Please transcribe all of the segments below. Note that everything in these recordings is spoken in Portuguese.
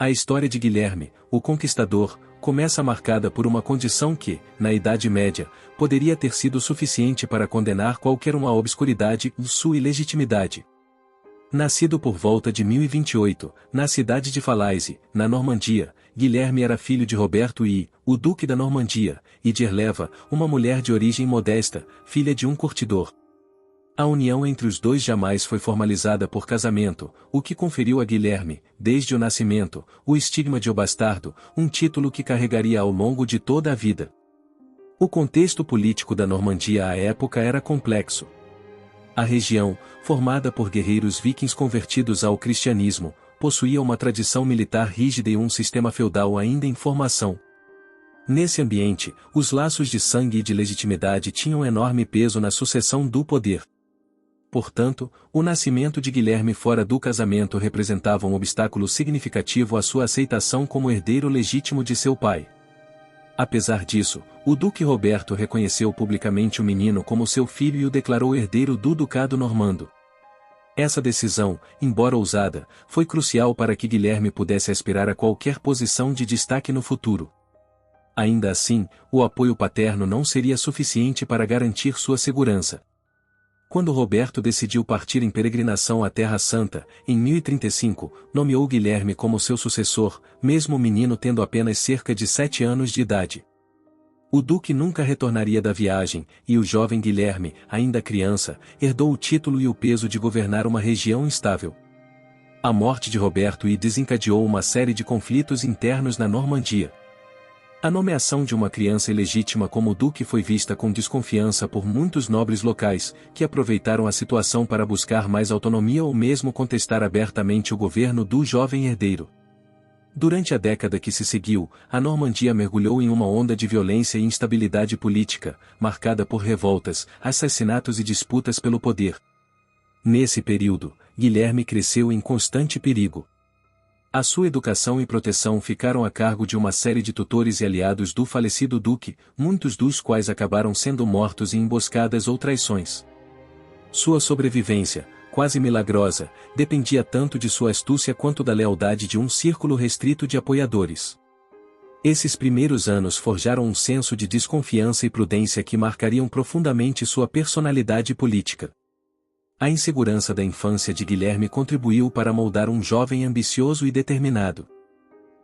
A história de Guilherme, o Conquistador, começa marcada por uma condição que, na Idade Média, poderia ter sido suficiente para condenar qualquer um à obscuridade e sua ilegitimidade. Nascido por volta de 1028, na cidade de Falaise, na Normandia, Guilherme era filho de Roberto I, o Duque da Normandia, e de Erleva, uma mulher de origem modesta, filha de um curtidor. A união entre os dois jamais foi formalizada por casamento, o que conferiu a Guilherme, desde o nascimento, o estigma de o bastardo, um título que carregaria ao longo de toda a vida. O contexto político da Normandia à época era complexo. A região, formada por guerreiros vikings convertidos ao cristianismo, possuía uma tradição militar rígida e um sistema feudal ainda em formação. Nesse ambiente, os laços de sangue e de legitimidade tinham enorme peso na sucessão do poder. Portanto, o nascimento de Guilherme fora do casamento representava um obstáculo significativo à sua aceitação como herdeiro legítimo de seu pai. Apesar disso, o Duque Roberto reconheceu publicamente o menino como seu filho e o declarou herdeiro do Ducado Normando. Essa decisão, embora ousada, foi crucial para que Guilherme pudesse aspirar a qualquer posição de destaque no futuro. Ainda assim, o apoio paterno não seria suficiente para garantir sua segurança. Quando Roberto decidiu partir em peregrinação à Terra Santa, em 1035, nomeou Guilherme como seu sucessor, mesmo o menino tendo apenas cerca de 7 anos de idade. O duque nunca retornaria da viagem, e o jovem Guilherme, ainda criança, herdou o título e o peso de governar uma região instável. A morte de Roberto I desencadeou uma série de conflitos internos na Normandia. A nomeação de uma criança ilegítima como duque foi vista com desconfiança por muitos nobres locais, que aproveitaram a situação para buscar mais autonomia ou mesmo contestar abertamente o governo do jovem herdeiro. Durante a década que se seguiu, a Normandia mergulhou em uma onda de violência e instabilidade política, marcada por revoltas, assassinatos e disputas pelo poder. Nesse período, Guilherme cresceu em constante perigo. A sua educação e proteção ficaram a cargo de uma série de tutores e aliados do falecido duque, muitos dos quais acabaram sendo mortos em emboscadas ou traições. Sua sobrevivência, quase milagrosa, dependia tanto de sua astúcia quanto da lealdade de um círculo restrito de apoiadores. Esses primeiros anos forjaram um senso de desconfiança e prudência que marcariam profundamente sua personalidade política. A insegurança da infância de Guilherme contribuiu para moldar um jovem ambicioso e determinado.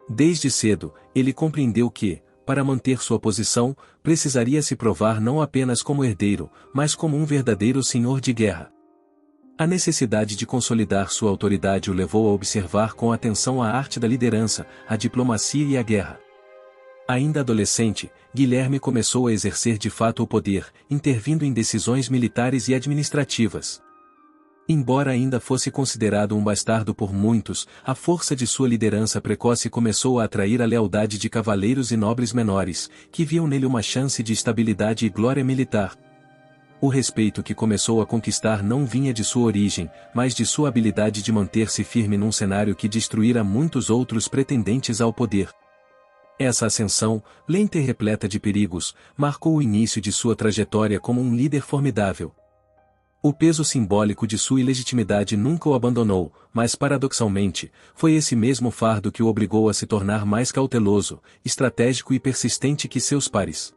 Desde cedo, ele compreendeu que, para manter sua posição, precisaria se provar não apenas como herdeiro, mas como um verdadeiro senhor de guerra. A necessidade de consolidar sua autoridade o levou a observar com atenção a arte da liderança, a diplomacia e a guerra. Ainda adolescente, Guilherme começou a exercer de fato o poder, intervindo em decisões militares e administrativas. Embora ainda fosse considerado um bastardo por muitos, a força de sua liderança precoce começou a atrair a lealdade de cavaleiros e nobres menores, que viam nele uma chance de estabilidade e glória militar. O respeito que começou a conquistar não vinha de sua origem, mas de sua habilidade de manter-se firme num cenário que destruíra muitos outros pretendentes ao poder. Essa ascensão, lenta e repleta de perigos, marcou o início de sua trajetória como um líder formidável. O peso simbólico de sua ilegitimidade nunca o abandonou, mas paradoxalmente, foi esse mesmo fardo que o obrigou a se tornar mais cauteloso, estratégico e persistente que seus pares.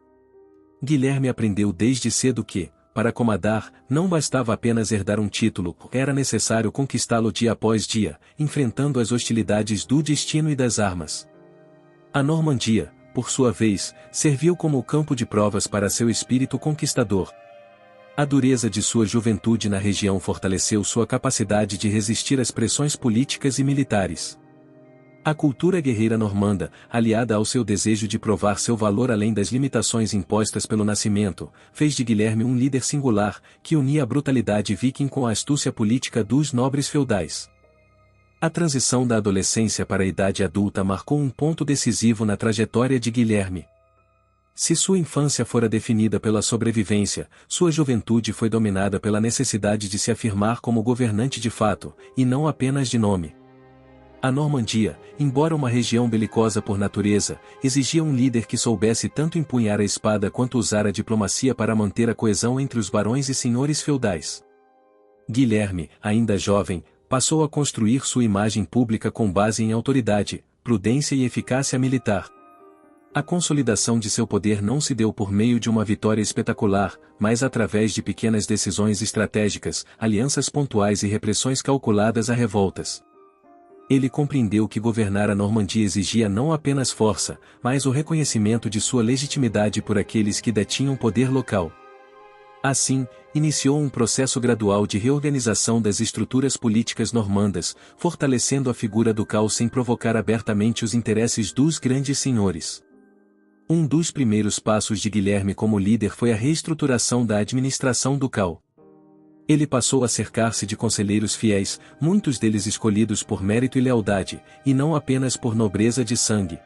Guilherme aprendeu desde cedo que, para comandar, não bastava apenas herdar um título, era necessário conquistá-lo dia após dia, enfrentando as hostilidades do destino e das armas. A Normandia, por sua vez, serviu como campo de provas para seu espírito conquistador. A dureza de sua juventude na região fortaleceu sua capacidade de resistir às pressões políticas e militares. A cultura guerreira normanda, aliada ao seu desejo de provar seu valor além das limitações impostas pelo nascimento, fez de Guilherme um líder singular, que unia a brutalidade viking com a astúcia política dos nobres feudais. A transição da adolescência para a idade adulta marcou um ponto decisivo na trajetória de Guilherme. Se sua infância fora definida pela sobrevivência, sua juventude foi dominada pela necessidade de se afirmar como governante de fato, e não apenas de nome. A Normandia, embora uma região belicosa por natureza, exigia um líder que soubesse tanto empunhar a espada quanto usar a diplomacia para manter a coesão entre os barões e senhores feudais. Guilherme, ainda jovem, passou a construir sua imagem pública com base em autoridade, prudência e eficácia militar. A consolidação de seu poder não se deu por meio de uma vitória espetacular, mas através de pequenas decisões estratégicas, alianças pontuais e repressões calculadas a revoltas. Ele compreendeu que governar a Normandia exigia não apenas força, mas o reconhecimento de sua legitimidade por aqueles que detinham poder local. Assim, iniciou um processo gradual de reorganização das estruturas políticas normandas, fortalecendo a figura ducal sem provocar abertamente os interesses dos grandes senhores. Um dos primeiros passos de Guilherme como líder foi a reestruturação da administração ducal. Ele passou a cercar-se de conselheiros fiéis, muitos deles escolhidos por mérito e lealdade, e não apenas por nobreza de sangue.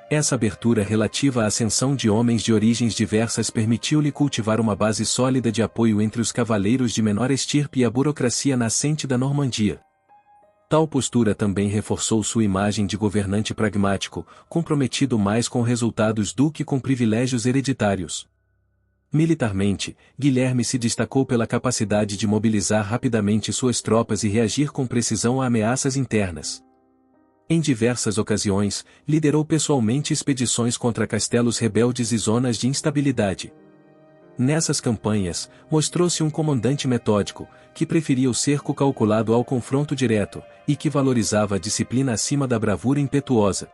Essa abertura relativa à ascensão de homens de origens diversas permitiu-lhe cultivar uma base sólida de apoio entre os cavaleiros de menor estirpe e a burocracia nascente da Normandia. Tal postura também reforçou sua imagem de governante pragmático, comprometido mais com resultados do que com privilégios hereditários. Militarmente, Guilherme se destacou pela capacidade de mobilizar rapidamente suas tropas e reagir com precisão a ameaças internas. Em diversas ocasiões, liderou pessoalmente expedições contra castelos rebeldes e zonas de instabilidade. Nessas campanhas, mostrou-se um comandante metódico, que preferia o cerco calculado ao confronto direto, e que valorizava a disciplina acima da bravura impetuosa.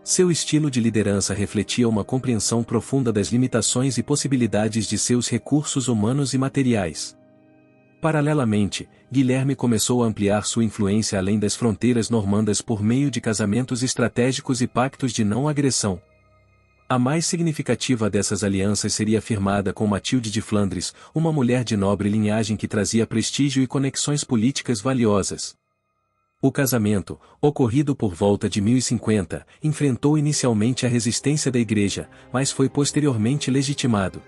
Seu estilo de liderança refletia uma compreensão profunda das limitações e possibilidades de seus recursos humanos e materiais. Paralelamente, Guilherme começou a ampliar sua influência além das fronteiras normandas por meio de casamentos estratégicos e pactos de não agressão. A mais significativa dessas alianças seria firmada com Matilde de Flandres, uma mulher de nobre linhagem que trazia prestígio e conexões políticas valiosas. O casamento, ocorrido por volta de 1050, enfrentou inicialmente a resistência da Igreja, mas foi posteriormente legitimado.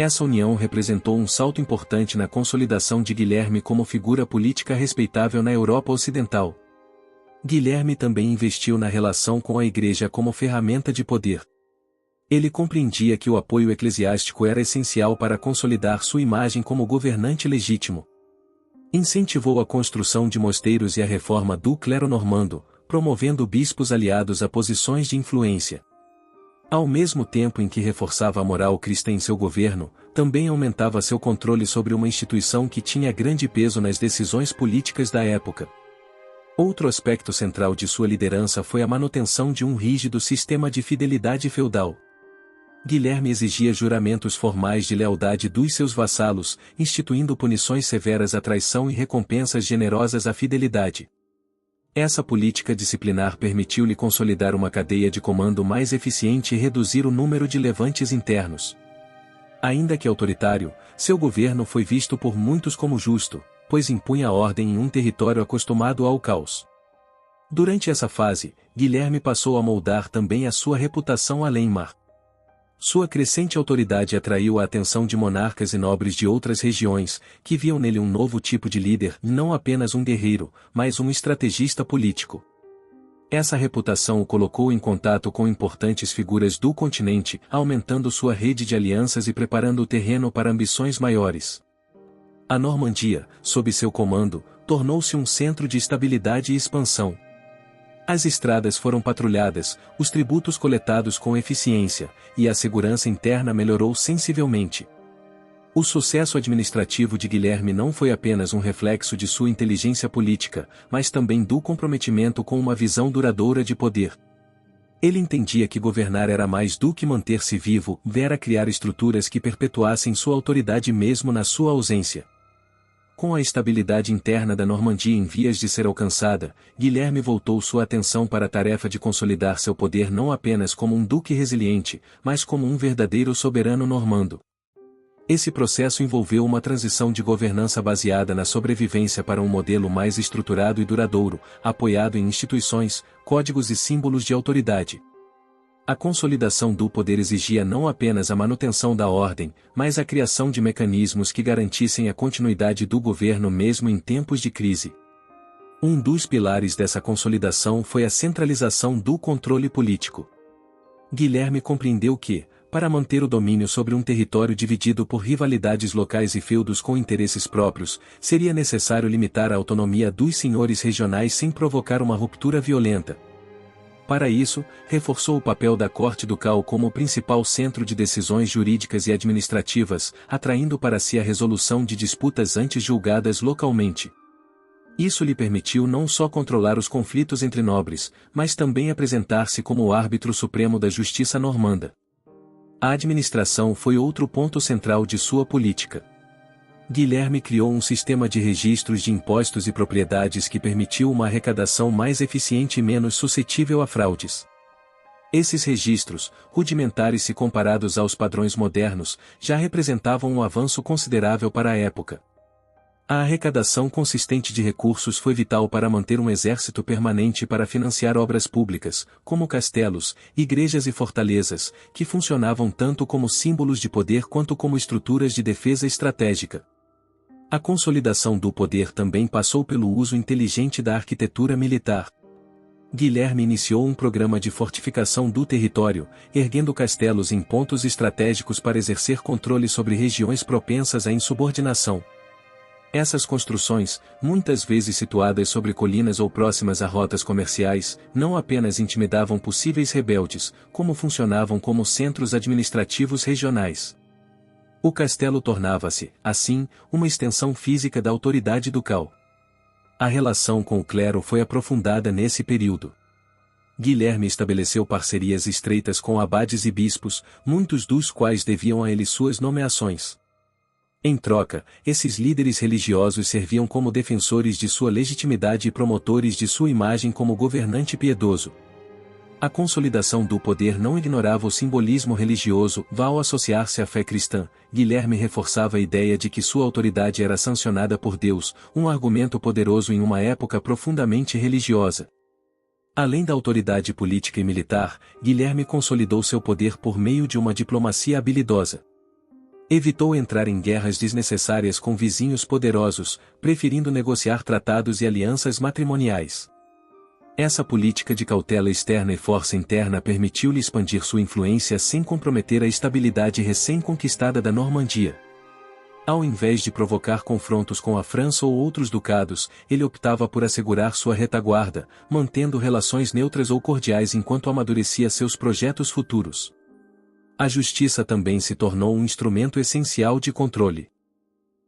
Essa união representou um salto importante na consolidação de Guilherme como figura política respeitável na Europa Ocidental. Guilherme também investiu na relação com a Igreja como ferramenta de poder. Ele compreendia que o apoio eclesiástico era essencial para consolidar sua imagem como governante legítimo. Incentivou a construção de mosteiros e a reforma do clero normando, promovendo bispos aliados a posições de influência. Ao mesmo tempo em que reforçava a moral cristã em seu governo, também aumentava seu controle sobre uma instituição que tinha grande peso nas decisões políticas da época. Outro aspecto central de sua liderança foi a manutenção de um rígido sistema de fidelidade feudal. Guilherme exigia juramentos formais de lealdade dos seus vassalos, instituindo punições severas à traição e recompensas generosas à fidelidade. Essa política disciplinar permitiu-lhe consolidar uma cadeia de comando mais eficiente e reduzir o número de levantes internos. Ainda que autoritário, seu governo foi visto por muitos como justo, pois impunha ordem em um território acostumado ao caos. Durante essa fase, Guilherme passou a moldar também a sua reputação além-mar. Sua crescente autoridade atraiu a atenção de monarcas e nobres de outras regiões, que viam nele um novo tipo de líder, não apenas um guerreiro, mas um estrategista político. Essa reputação o colocou em contato com importantes figuras do continente, aumentando sua rede de alianças e preparando o terreno para ambições maiores. A Normandia, sob seu comando, tornou-se um centro de estabilidade e expansão. As estradas foram patrulhadas, os tributos coletados com eficiência, e a segurança interna melhorou sensivelmente. O sucesso administrativo de Guilherme não foi apenas um reflexo de sua inteligência política, mas também do comprometimento com uma visão duradoura de poder. Ele entendia que governar era mais do que manter-se vivo, era criar estruturas que perpetuassem sua autoridade mesmo na sua ausência. Com a estabilidade interna da Normandia em vias de ser alcançada, Guilherme voltou sua atenção para a tarefa de consolidar seu poder não apenas como um duque resiliente, mas como um verdadeiro soberano normando. Esse processo envolveu uma transição de governança baseada na sobrevivência para um modelo mais estruturado e duradouro, apoiado em instituições, códigos e símbolos de autoridade. A consolidação do poder exigia não apenas a manutenção da ordem, mas a criação de mecanismos que garantissem a continuidade do governo mesmo em tempos de crise. Um dos pilares dessa consolidação foi a centralização do controle político. Guilherme compreendeu que, para manter o domínio sobre um território dividido por rivalidades locais e feudos com interesses próprios, seria necessário limitar a autonomia dos senhores regionais sem provocar uma ruptura violenta. Para isso, reforçou o papel da corte ducal como o principal centro de decisões jurídicas e administrativas, atraindo para si a resolução de disputas antes julgadas localmente. Isso lhe permitiu não só controlar os conflitos entre nobres, mas também apresentar-se como o árbitro supremo da justiça normanda. A administração foi outro ponto central de sua política. Guilherme criou um sistema de registros de impostos e propriedades que permitiu uma arrecadação mais eficiente e menos suscetível a fraudes. Esses registros, rudimentares se comparados aos padrões modernos, já representavam um avanço considerável para a época. A arrecadação consistente de recursos foi vital para manter um exército permanente para financiar obras públicas, como castelos, igrejas e fortalezas, que funcionavam tanto como símbolos de poder quanto como estruturas de defesa estratégica. A consolidação do poder também passou pelo uso inteligente da arquitetura militar. Guilherme iniciou um programa de fortificação do território, erguendo castelos em pontos estratégicos para exercer controle sobre regiões propensas à insubordinação. Essas construções, muitas vezes situadas sobre colinas ou próximas a rotas comerciais, não apenas intimidavam possíveis rebeldes, como funcionavam como centros administrativos regionais. O castelo tornava-se, assim, uma extensão física da autoridade ducal. A relação com o clero foi aprofundada nesse período. Guilherme estabeleceu parcerias estreitas com abades e bispos, muitos dos quais deviam a ele suas nomeações. Em troca, esses líderes religiosos serviam como defensores de sua legitimidade e promotores de sua imagem como governante piedoso. A consolidação do poder não ignorava o simbolismo religioso. Ao associar-se à fé cristã, Guilherme reforçava a ideia de que sua autoridade era sancionada por Deus, um argumento poderoso em uma época profundamente religiosa. Além da autoridade política e militar, Guilherme consolidou seu poder por meio de uma diplomacia habilidosa. Evitou entrar em guerras desnecessárias com vizinhos poderosos, preferindo negociar tratados e alianças matrimoniais. Essa política de cautela externa e força interna permitiu-lhe expandir sua influência sem comprometer a estabilidade recém-conquistada da Normandia. Ao invés de provocar confrontos com a França ou outros ducados, ele optava por assegurar sua retaguarda, mantendo relações neutras ou cordiais enquanto amadurecia seus projetos futuros. A justiça também se tornou um instrumento essencial de controle.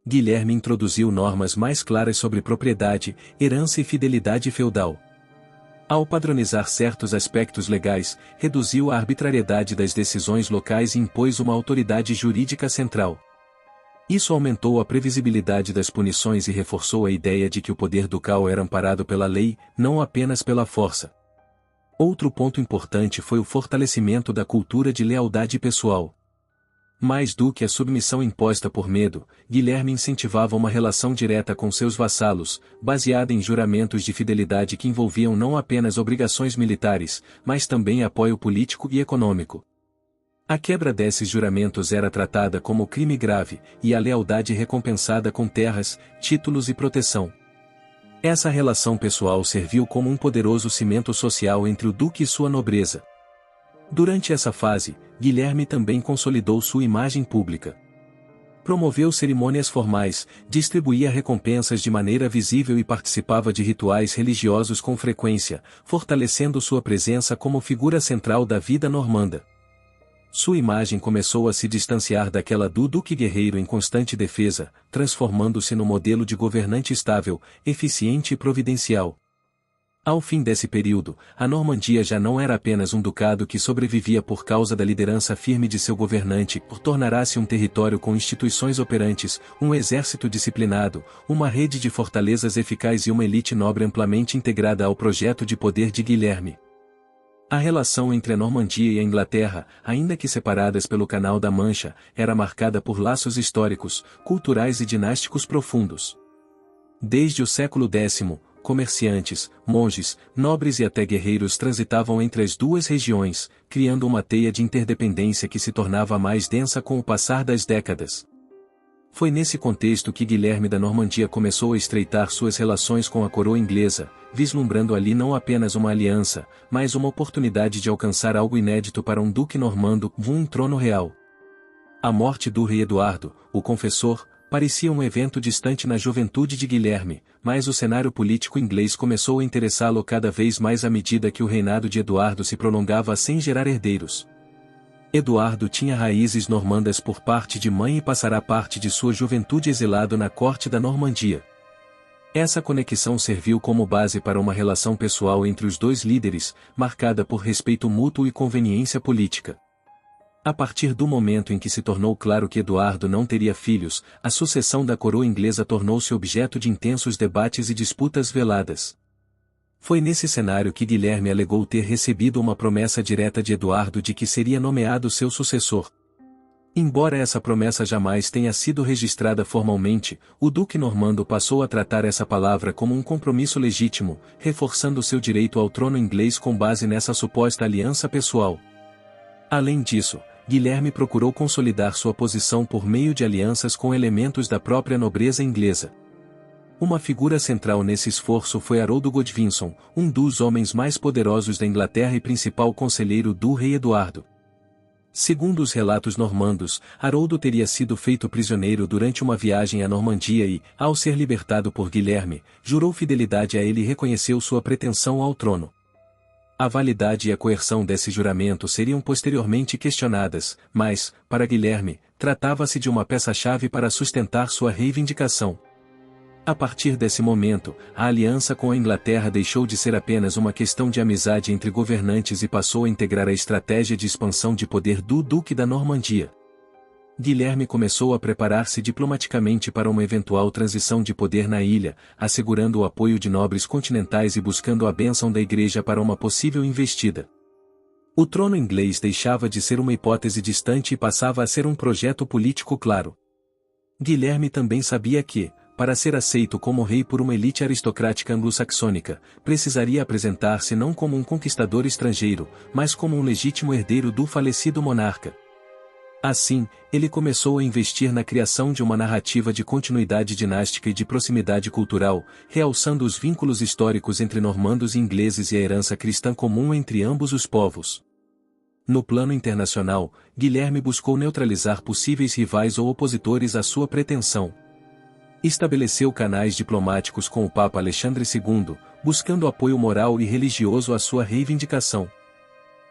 Guilherme introduziu normas mais claras sobre propriedade, herança e fidelidade feudal. Ao padronizar certos aspectos legais, reduziu a arbitrariedade das decisões locais e impôs uma autoridade jurídica central. Isso aumentou a previsibilidade das punições e reforçou a ideia de que o poder ducal era amparado pela lei, não apenas pela força. Outro ponto importante foi o fortalecimento da cultura de lealdade pessoal. Mais do que a submissão imposta por medo, Guilherme incentivava uma relação direta com seus vassalos, baseada em juramentos de fidelidade que envolviam não apenas obrigações militares, mas também apoio político e econômico. A quebra desses juramentos era tratada como crime grave, e a lealdade recompensada com terras, títulos e proteção. Essa relação pessoal serviu como um poderoso cimento social entre o duque e sua nobreza. Durante essa fase, Guilherme também consolidou sua imagem pública. Promoveu cerimônias formais, distribuía recompensas de maneira visível e participava de rituais religiosos com frequência, fortalecendo sua presença como figura central da vida normanda. Sua imagem começou a se distanciar daquela do duque guerreiro em constante defesa, transformando-se no modelo de governante estável, eficiente e providencial. Ao fim desse período, a Normandia já não era apenas um ducado que sobrevivia por causa da liderança firme de seu governante, tornará-se um território com instituições operantes, um exército disciplinado, uma rede de fortalezas eficaz e uma elite nobre amplamente integrada ao projeto de poder de Guilherme. A relação entre a Normandia e a Inglaterra, ainda que separadas pelo Canal da Mancha, era marcada por laços históricos, culturais e dinásticos profundos. Desde o século X, comerciantes, monges, nobres e até guerreiros transitavam entre as duas regiões, criando uma teia de interdependência que se tornava mais densa com o passar das décadas. Foi nesse contexto que Guilherme da Normandia começou a estreitar suas relações com a coroa inglesa, vislumbrando ali não apenas uma aliança, mas uma oportunidade de alcançar algo inédito para um duque normando, um trono real. A morte do rei Eduardo, o Confessor, parecia um evento distante na juventude de Guilherme, mas o cenário político inglês começou a interessá-lo cada vez mais à medida que o reinado de Eduardo se prolongava sem gerar herdeiros. Eduardo tinha raízes normandas por parte de mãe e passará parte de sua juventude exilado na corte da Normandia. Essa conexão serviu como base para uma relação pessoal entre os dois líderes, marcada por respeito mútuo e conveniência política. A partir do momento em que se tornou claro que Eduardo não teria filhos, a sucessão da coroa inglesa tornou-se objeto de intensos debates e disputas veladas. Foi nesse cenário que Guilherme alegou ter recebido uma promessa direta de Eduardo de que seria nomeado seu sucessor. Embora essa promessa jamais tenha sido registrada formalmente, o duque normando passou a tratar essa palavra como um compromisso legítimo, reforçando seu direito ao trono inglês com base nessa suposta aliança pessoal. Além disso, Guilherme procurou consolidar sua posição por meio de alianças com elementos da própria nobreza inglesa. Uma figura central nesse esforço foi Haroldo Godwinson, um dos homens mais poderosos da Inglaterra e principal conselheiro do rei Eduardo. Segundo os relatos normandos, Haroldo teria sido feito prisioneiro durante uma viagem à Normandia e, ao ser libertado por Guilherme, jurou fidelidade a ele e reconheceu sua pretensão ao trono. A validade e a coerção desse juramento seriam posteriormente questionadas, mas, para Guilherme, tratava-se de uma peça-chave para sustentar sua reivindicação. A partir desse momento, a aliança com a Inglaterra deixou de ser apenas uma questão de amizade entre governantes e passou a integrar a estratégia de expansão de poder do Duque da Normandia. Guilherme começou a preparar-se diplomaticamente para uma eventual transição de poder na ilha, assegurando o apoio de nobres continentais e buscando a bênção da Igreja para uma possível investida. O trono inglês deixava de ser uma hipótese distante e passava a ser um projeto político claro. Guilherme também sabia que, para ser aceito como rei por uma elite aristocrática anglo-saxônica, precisaria apresentar-se não como um conquistador estrangeiro, mas como um legítimo herdeiro do falecido monarca. Assim, ele começou a investir na criação de uma narrativa de continuidade dinástica e de proximidade cultural, realçando os vínculos históricos entre normandos e ingleses e a herança cristã comum entre ambos os povos. No plano internacional, Guilherme buscou neutralizar possíveis rivais ou opositores à sua pretensão. Estabeleceu canais diplomáticos com o Papa Alexandre II, buscando apoio moral e religioso à sua reivindicação.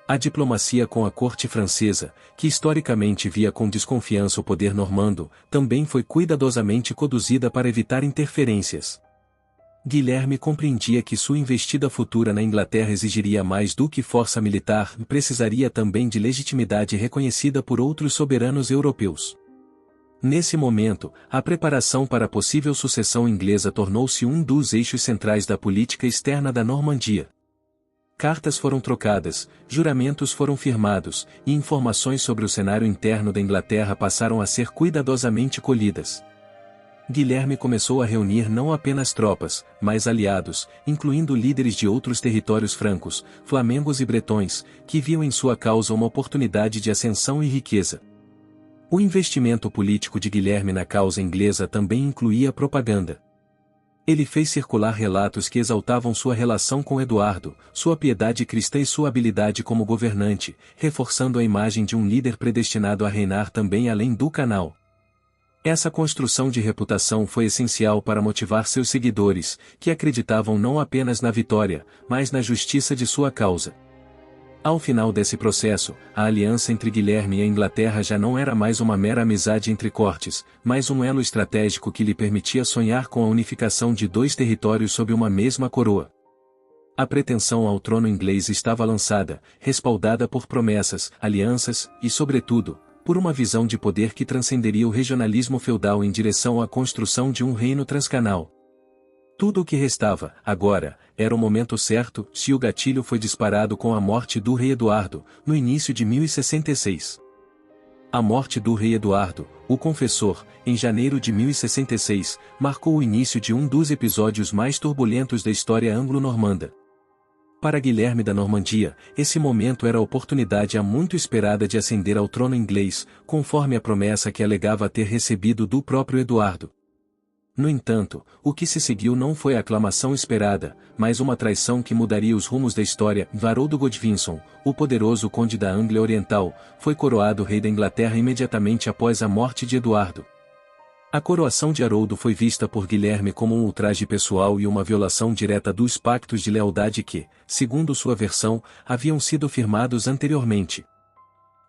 A diplomacia com a corte francesa, que historicamente via com desconfiança o poder normando, também foi cuidadosamente conduzida para evitar interferências. Guilherme compreendia que sua investida futura na Inglaterra exigiria mais do que força militar e precisaria também de legitimidade reconhecida por outros soberanos europeus. Nesse momento, a preparação para a possível sucessão inglesa tornou-se um dos eixos centrais da política externa da Normandia. Cartas foram trocadas, juramentos foram firmados, e informações sobre o cenário interno da Inglaterra passaram a ser cuidadosamente colhidas. Guilherme começou a reunir não apenas tropas, mas aliados, incluindo líderes de outros territórios francos, flamengos e bretões, que viam em sua causa uma oportunidade de ascensão e riqueza. O investimento político de Guilherme na causa inglesa também incluía propaganda. Ele fez circular relatos que exaltavam sua relação com Eduardo, sua piedade cristã e sua habilidade como governante, reforçando a imagem de um líder predestinado a reinar também além do canal. Essa construção de reputação foi essencial para motivar seus seguidores, que acreditavam não apenas na vitória, mas na justiça de sua causa. Ao final desse processo, a aliança entre Guilherme e a Inglaterra já não era mais uma mera amizade entre cortes, mas um elo estratégico que lhe permitia sonhar com a unificação de dois territórios sob uma mesma coroa. A pretensão ao trono inglês estava lançada, respaldada por promessas, alianças e, sobretudo, por uma visão de poder que transcenderia o regionalismo feudal em direção à construção de um reino transcanal. Tudo o que restava, agora, era o momento certo, se o gatilho foi disparado com a morte do rei Eduardo, no início de 1066. A morte do rei Eduardo, o Confessor, em janeiro de 1066, marcou o início de um dos episódios mais turbulentos da história anglo-normanda. Para Guilherme da Normandia, esse momento era a oportunidade há muito esperada de ascender ao trono inglês, conforme a promessa que alegava ter recebido do próprio Eduardo. No entanto, o que se seguiu não foi a aclamação esperada, mas uma traição que mudaria os rumos da história. Haroldo Godwinson, o poderoso conde da Anglia Oriental, foi coroado rei da Inglaterra imediatamente após a morte de Eduardo. A coroação de Haroldo foi vista por Guilherme como um ultraje pessoal e uma violação direta dos pactos de lealdade que, segundo sua versão, haviam sido firmados anteriormente.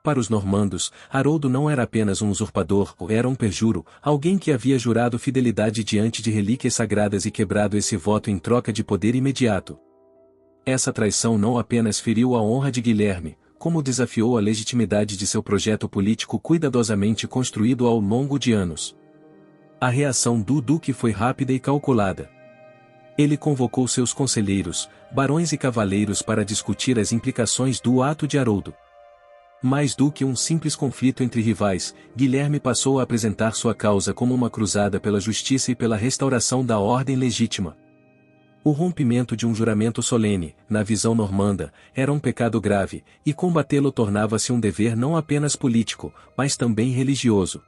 Para os normandos, Haroldo não era apenas um usurpador, era um perjuro, alguém que havia jurado fidelidade diante de relíquias sagradas e quebrado esse voto em troca de poder imediato. Essa traição não apenas feriu a honra de Guilherme, como desafiou a legitimidade de seu projeto político cuidadosamente construído ao longo de anos. A reação do duque foi rápida e calculada. Ele convocou seus conselheiros, barões e cavaleiros para discutir as implicações do ato de Haroldo. Mais do que um simples conflito entre rivais, Guilherme passou a apresentar sua causa como uma cruzada pela justiça e pela restauração da ordem legítima. O rompimento de um juramento solene, na visão normanda, era um pecado grave, e combatê-lo tornava-se um dever não apenas político, mas também religioso.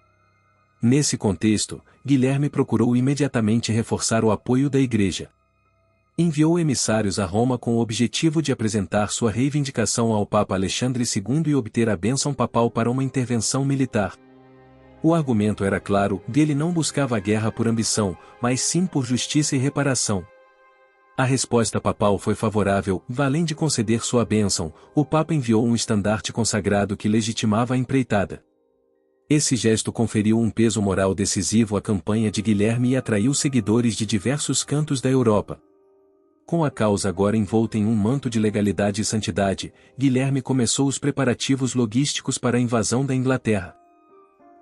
Nesse contexto, Guilherme procurou imediatamente reforçar o apoio da Igreja. Enviou emissários a Roma com o objetivo de apresentar sua reivindicação ao Papa Alexandre II e obter a bênção papal para uma intervenção militar. O argumento era claro, ele não buscava a guerra por ambição, mas sim por justiça e reparação. A resposta papal foi favorável, além de conceder sua bênção, o Papa enviou um estandarte consagrado que legitimava a empreitada. Esse gesto conferiu um peso moral decisivo à campanha de Guilherme e atraiu seguidores de diversos cantos da Europa. Com a causa agora envolta em um manto de legalidade e santidade, Guilherme começou os preparativos logísticos para a invasão da Inglaterra.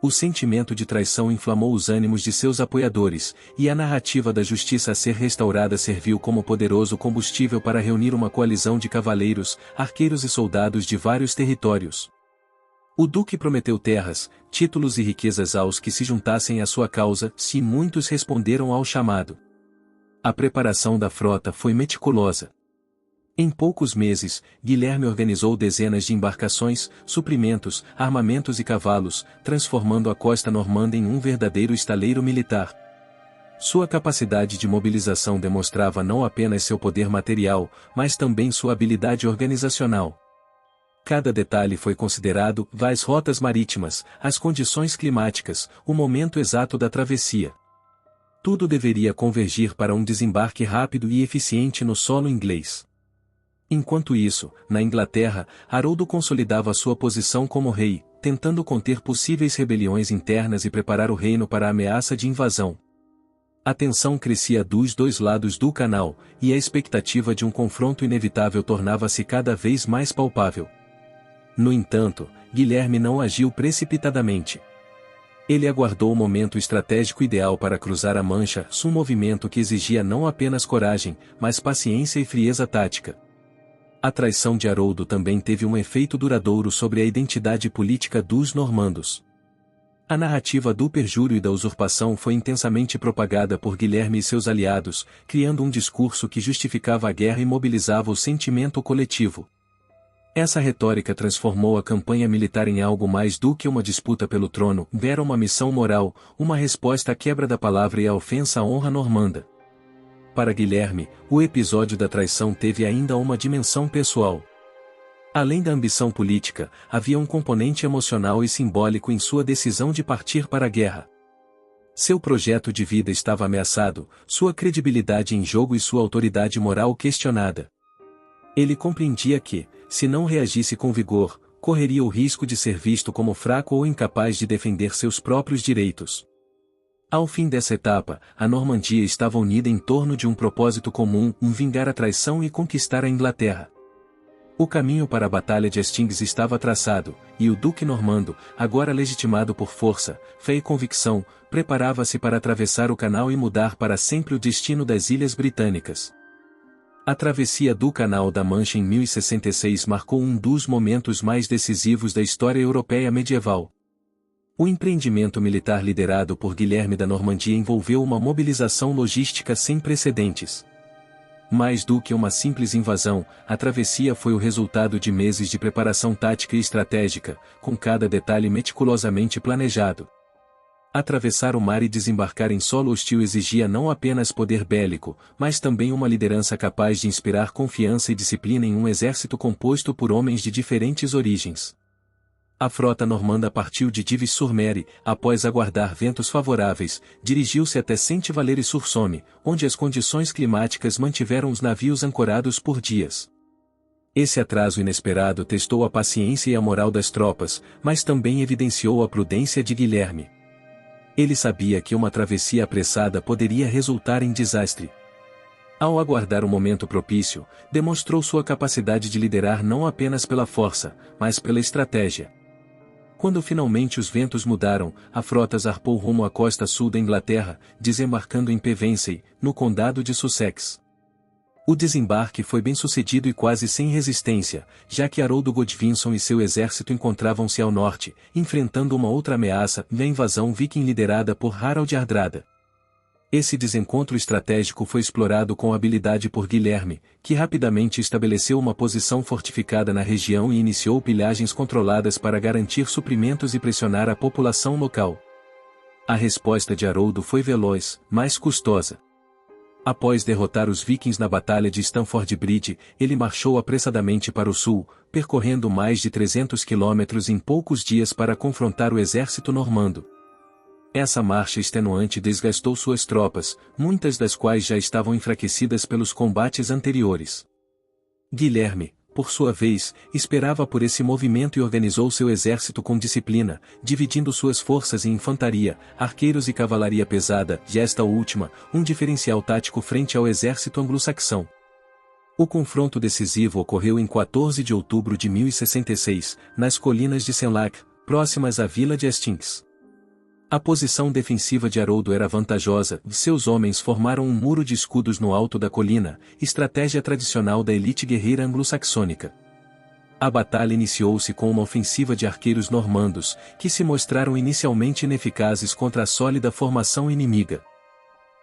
O sentimento de traição inflamou os ânimos de seus apoiadores, e a narrativa da justiça a ser restaurada serviu como poderoso combustível para reunir uma coalizão de cavaleiros, arqueiros e soldados de vários territórios. O duque prometeu terras, títulos e riquezas aos que se juntassem à sua causa, e muitos responderam ao chamado. A preparação da frota foi meticulosa. Em poucos meses, Guilherme organizou dezenas de embarcações, suprimentos, armamentos e cavalos, transformando a costa normanda em um verdadeiro estaleiro militar. Sua capacidade de mobilização demonstrava não apenas seu poder material, mas também sua habilidade organizacional. Cada detalhe foi considerado, as rotas marítimas, as condições climáticas, o momento exato da travessia. Tudo deveria convergir para um desembarque rápido e eficiente no solo inglês. Enquanto isso, na Inglaterra, Haroldo consolidava sua posição como rei, tentando conter possíveis rebeliões internas e preparar o reino para a ameaça de invasão. A tensão crescia dos dois lados do canal, e a expectativa de um confronto inevitável tornava-se cada vez mais palpável. No entanto, Guilherme não agiu precipitadamente. Ele aguardou o momento estratégico ideal para cruzar a Mancha, um movimento que exigia não apenas coragem, mas paciência e frieza tática. A traição de Haroldo também teve um efeito duradouro sobre a identidade política dos normandos. A narrativa do perjúrio e da usurpação foi intensamente propagada por Guilherme e seus aliados, criando um discurso que justificava a guerra e mobilizava o sentimento coletivo. Essa retórica transformou a campanha militar em algo mais do que uma disputa pelo trono, era uma missão moral, uma resposta à quebra da palavra e à ofensa à honra normanda. Para Guilherme, o episódio da traição teve ainda uma dimensão pessoal. Além da ambição política, havia um componente emocional e simbólico em sua decisão de partir para a guerra. Seu projeto de vida estava ameaçado, sua credibilidade em jogo e sua autoridade moral questionada. Ele compreendia que, se não reagisse com vigor, correria o risco de ser visto como fraco ou incapaz de defender seus próprios direitos. Ao fim dessa etapa, a Normandia estava unida em torno de um propósito comum, vingar a traição e conquistar a Inglaterra. O caminho para a Batalha de Hastings estava traçado, e o Duque Normando, agora legitimado por força, fé e convicção, preparava-se para atravessar o canal e mudar para sempre o destino das Ilhas Britânicas. A travessia do Canal da Mancha em 1066 marcou um dos momentos mais decisivos da história europeia medieval. O empreendimento militar liderado por Guilherme da Normandia envolveu uma mobilização logística sem precedentes. Mais do que uma simples invasão, a travessia foi o resultado de meses de preparação tática e estratégica, com cada detalhe meticulosamente planejado. Atravessar o mar e desembarcar em solo hostil exigia não apenas poder bélico, mas também uma liderança capaz de inspirar confiança e disciplina em um exército composto por homens de diferentes origens. A frota normanda partiu de Dives-sur-Mer, após aguardar ventos favoráveis, dirigiu-se até Saint-Valery-sur-Somme, onde as condições climáticas mantiveram os navios ancorados por dias. Esse atraso inesperado testou a paciência e a moral das tropas, mas também evidenciou a prudência de Guilherme. Ele sabia que uma travessia apressada poderia resultar em desastre. Ao aguardar o momento propício, demonstrou sua capacidade de liderar não apenas pela força, mas pela estratégia. Quando finalmente os ventos mudaram, a frota zarpou rumo à costa sul da Inglaterra, desembarcando em Pevensey, no condado de Sussex. O desembarque foi bem sucedido e quase sem resistência, já que Haroldo Godvinson e seu exército encontravam-se ao norte, enfrentando uma outra ameaça, a invasão viking liderada por Harald Hardrada. Esse desencontro estratégico foi explorado com habilidade por Guilherme, que rapidamente estabeleceu uma posição fortificada na região e iniciou pilhagens controladas para garantir suprimentos e pressionar a população local. A resposta de Haroldo foi veloz, mas custosa. Após derrotar os vikings na Batalha de Stamford Bridge, ele marchou apressadamente para o sul, percorrendo mais de 300 quilômetros em poucos dias para confrontar o exército normando. Essa marcha extenuante desgastou suas tropas, muitas das quais já estavam enfraquecidas pelos combates anteriores. Guilherme, por sua vez, esperava por esse movimento e organizou seu exército com disciplina, dividindo suas forças em infantaria, arqueiros e cavalaria pesada, e esta última, um diferencial tático frente ao exército anglo-saxão. O confronto decisivo ocorreu em 14 de outubro de 1066, nas colinas de Senlac, próximas à vila de Hastings. A posição defensiva de Haroldo era vantajosa, e seus homens formaram um muro de escudos no alto da colina, estratégia tradicional da elite guerreira anglo-saxônica. A batalha iniciou-se com uma ofensiva de arqueiros normandos, que se mostraram inicialmente ineficazes contra a sólida formação inimiga.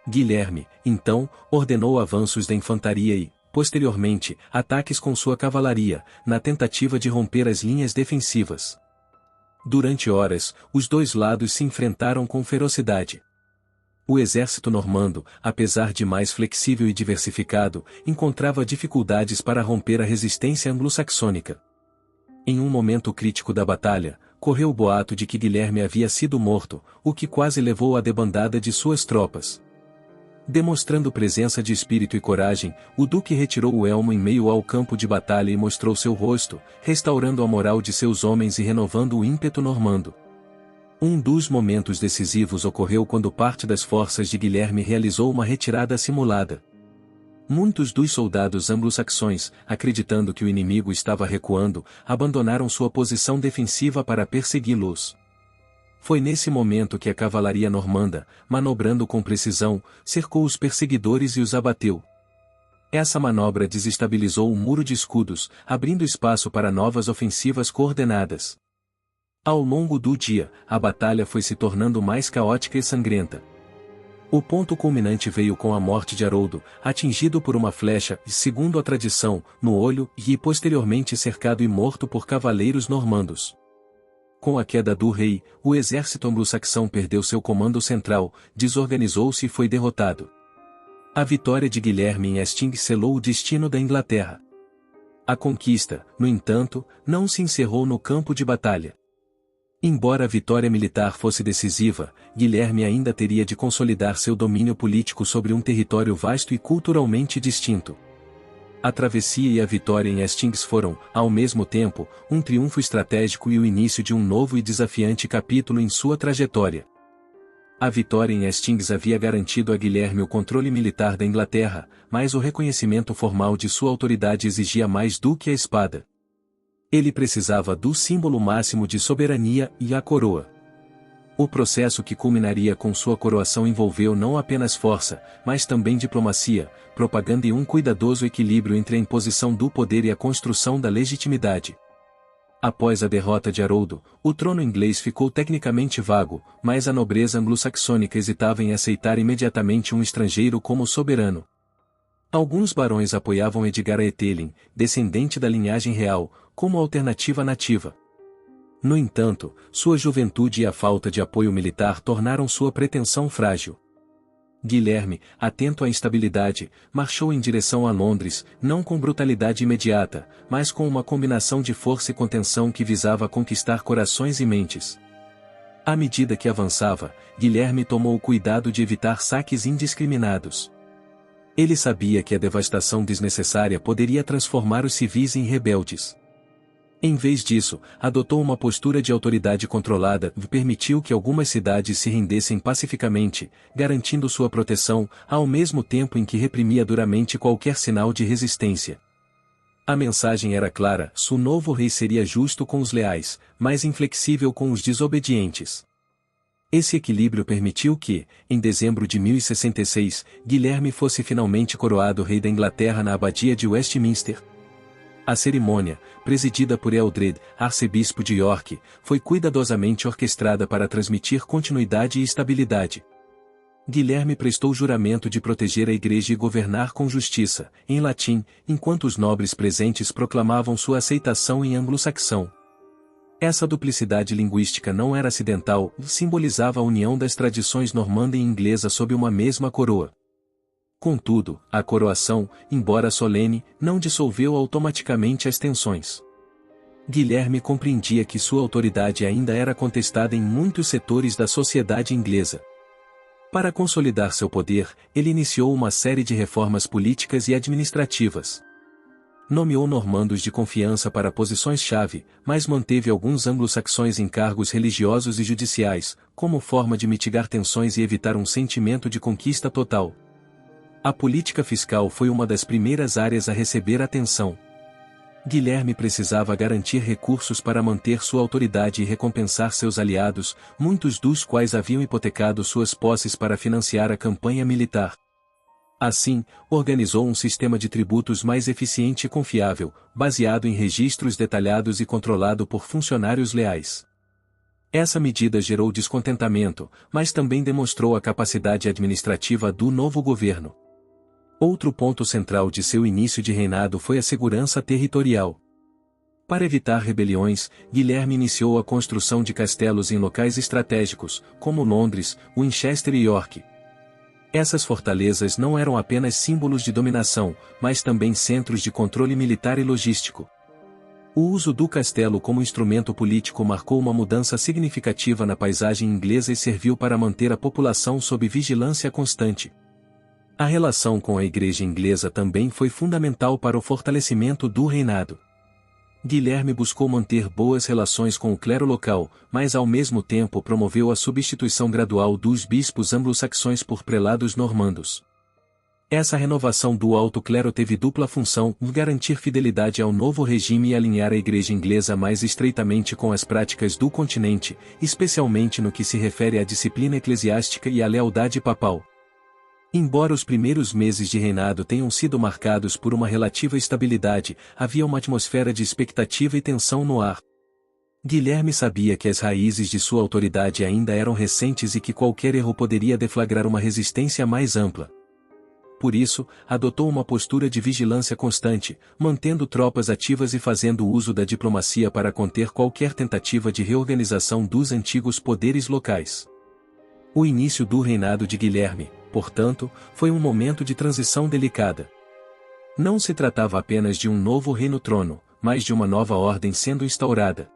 Guilherme, então, ordenou avanços da infantaria e, posteriormente, ataques com sua cavalaria, na tentativa de romper as linhas defensivas. Durante horas, os dois lados se enfrentaram com ferocidade. O exército normando, apesar de mais flexível e diversificado, encontrava dificuldades para romper a resistência anglo-saxônica. Em um momento crítico da batalha, correu o boato de que Guilherme havia sido morto, o que quase levou à debandada de suas tropas. Demonstrando presença de espírito e coragem, o duque retirou o elmo em meio ao campo de batalha e mostrou seu rosto, restaurando a moral de seus homens e renovando o ímpeto normando. Um dos momentos decisivos ocorreu quando parte das forças de Guilherme realizou uma retirada simulada. Muitos dos soldados anglo-saxões, acreditando que o inimigo estava recuando, abandonaram sua posição defensiva para persegui-los. Foi nesse momento que a cavalaria normanda, manobrando com precisão, cercou os perseguidores e os abateu. Essa manobra desestabilizou o muro de escudos, abrindo espaço para novas ofensivas coordenadas. Ao longo do dia, a batalha foi se tornando mais caótica e sangrenta. O ponto culminante veio com a morte de Haroldo, atingido por uma flecha, segundo a tradição, no olho, e posteriormente cercado e morto por cavaleiros normandos. Com a queda do rei, o exército anglo-saxão perdeu seu comando central, desorganizou-se e foi derrotado. A vitória de Guilherme em Hastings selou o destino da Inglaterra. A conquista, no entanto, não se encerrou no campo de batalha. Embora a vitória militar fosse decisiva, Guilherme ainda teria de consolidar seu domínio político sobre um território vasto e culturalmente distinto. A travessia e a vitória em Hastings foram, ao mesmo tempo, um triunfo estratégico e o início de um novo e desafiante capítulo em sua trajetória. A vitória em Hastings havia garantido a Guilherme o controle militar da Inglaterra, mas o reconhecimento formal de sua autoridade exigia mais do que a espada. Ele precisava do símbolo máximo de soberania e a coroa. O processo que culminaria com sua coroação envolveu não apenas força, mas também diplomacia, propaganda e um cuidadoso equilíbrio entre a imposição do poder e a construção da legitimidade. Após a derrota de Haroldo, o trono inglês ficou tecnicamente vago, mas a nobreza anglo-saxônica hesitava em aceitar imediatamente um estrangeiro como soberano. Alguns barões apoiavam Edgar Aethelin, descendente da linhagem real, como alternativa nativa. No entanto, sua juventude e a falta de apoio militar tornaram sua pretensão frágil. Guilherme, atento à instabilidade, marchou em direção a Londres, não com brutalidade imediata, mas com uma combinação de força e contenção que visava conquistar corações e mentes. À medida que avançava, Guilherme tomou o cuidado de evitar saques indiscriminados. Ele sabia que a devastação desnecessária poderia transformar os civis em rebeldes. Em vez disso, adotou uma postura de autoridade controlada e permitiu que algumas cidades se rendessem pacificamente, garantindo sua proteção, ao mesmo tempo em que reprimia duramente qualquer sinal de resistência. A mensagem era clara: o novo rei seria justo com os leais, mas inflexível com os desobedientes. Esse equilíbrio permitiu que, em dezembro de 1066, Guilherme fosse finalmente coroado rei da Inglaterra na abadia de Westminster. A cerimônia, presidida por Ealdred, arcebispo de York, foi cuidadosamente orquestrada para transmitir continuidade e estabilidade. Guilherme prestou juramento de proteger a Igreja e governar com justiça, em latim, enquanto os nobres presentes proclamavam sua aceitação em anglo-saxão. Essa duplicidade linguística não era acidental, simbolizava a união das tradições normanda e inglesa sob uma mesma coroa. Contudo, a coroação, embora solene, não dissolveu automaticamente as tensões. Guilherme compreendia que sua autoridade ainda era contestada em muitos setores da sociedade inglesa. Para consolidar seu poder, ele iniciou uma série de reformas políticas e administrativas. Nomeou normandos de confiança para posições-chave, mas manteve alguns anglo-saxões em cargos religiosos e judiciais, como forma de mitigar tensões e evitar um sentimento de conquista total. A política fiscal foi uma das primeiras áreas a receber atenção. Guilherme precisava garantir recursos para manter sua autoridade e recompensar seus aliados, muitos dos quais haviam hipotecado suas posses para financiar a campanha militar. Assim, organizou um sistema de tributos mais eficiente e confiável, baseado em registros detalhados e controlado por funcionários leais. Essa medida gerou descontentamento, mas também demonstrou a capacidade administrativa do novo governo. Outro ponto central de seu início de reinado foi a segurança territorial. Para evitar rebeliões, Guilherme iniciou a construção de castelos em locais estratégicos, como Londres, Winchester e York. Essas fortalezas não eram apenas símbolos de dominação, mas também centros de controle militar e logístico. O uso do castelo como instrumento político marcou uma mudança significativa na paisagem inglesa e serviu para manter a população sob vigilância constante. A relação com a Igreja inglesa também foi fundamental para o fortalecimento do reinado. Guilherme buscou manter boas relações com o clero local, mas ao mesmo tempo promoveu a substituição gradual dos bispos anglo-saxões por prelados normandos. Essa renovação do alto clero teve dupla função: garantir fidelidade ao novo regime e alinhar a Igreja inglesa mais estreitamente com as práticas do continente, especialmente no que se refere à disciplina eclesiástica e à lealdade papal. Embora os primeiros meses de reinado tenham sido marcados por uma relativa estabilidade, havia uma atmosfera de expectativa e tensão no ar. Guilherme sabia que as raízes de sua autoridade ainda eram recentes e que qualquer erro poderia deflagrar uma resistência mais ampla. Por isso, adotou uma postura de vigilância constante, mantendo tropas ativas e fazendo uso da diplomacia para conter qualquer tentativa de reorganização dos antigos poderes locais. O início do reinado de Guilherme, portanto, foi um momento de transição delicada. Não se tratava apenas de um novo rei no trono, mas de uma nova ordem sendo instaurada.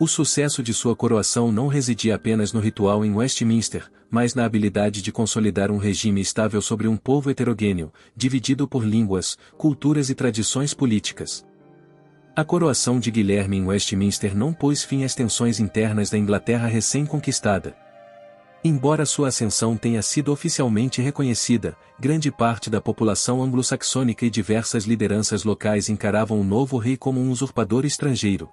O sucesso de sua coroação não residia apenas no ritual em Westminster, mas na habilidade de consolidar um regime estável sobre um povo heterogêneo, dividido por línguas, culturas e tradições políticas. A coroação de Guilherme em Westminster não pôs fim às tensões internas da Inglaterra recém-conquistada. Embora sua ascensão tenha sido oficialmente reconhecida, grande parte da população anglo-saxônica e diversas lideranças locais encaravam o novo rei como um usurpador estrangeiro.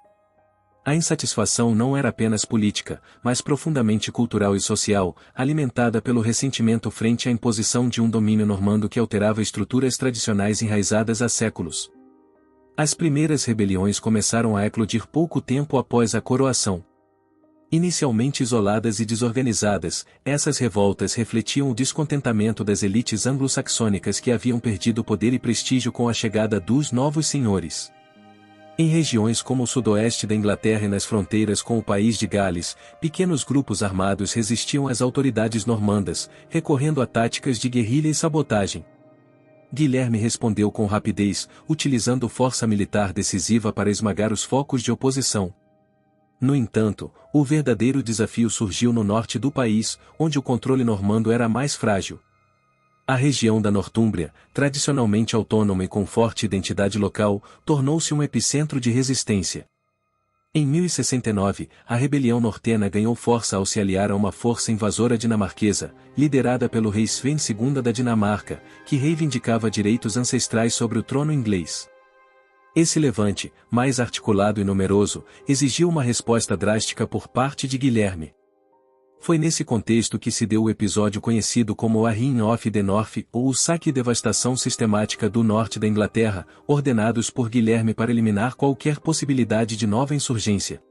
A insatisfação não era apenas política, mas profundamente cultural e social, alimentada pelo ressentimento frente à imposição de um domínio normando que alterava estruturas tradicionais enraizadas há séculos. As primeiras rebeliões começaram a eclodir pouco tempo após a coroação. Inicialmente isoladas e desorganizadas, essas revoltas refletiam o descontentamento das elites anglo-saxônicas que haviam perdido poder e prestígio com a chegada dos novos senhores. Em regiões como o sudoeste da Inglaterra e nas fronteiras com o país de Gales, pequenos grupos armados resistiam às autoridades normandas, recorrendo a táticas de guerrilha e sabotagem. Guilherme respondeu com rapidez, utilizando força militar decisiva para esmagar os focos de oposição. No entanto, o verdadeiro desafio surgiu no norte do país, onde o controle normando era mais frágil. A região da Nortúmbria, tradicionalmente autônoma e com forte identidade local, tornou-se um epicentro de resistência. Em 1069, a rebelião nortena ganhou força ao se aliar a uma força invasora dinamarquesa, liderada pelo rei Sven II da Dinamarca, que reivindicava direitos ancestrais sobre o trono inglês. Esse levante, mais articulado e numeroso, exigiu uma resposta drástica por parte de Guilherme. Foi nesse contexto que se deu o episódio conhecido como o Arryn of the North, ou o saque e devastação sistemática do norte da Inglaterra, ordenados por Guilherme para eliminar qualquer possibilidade de nova insurgência.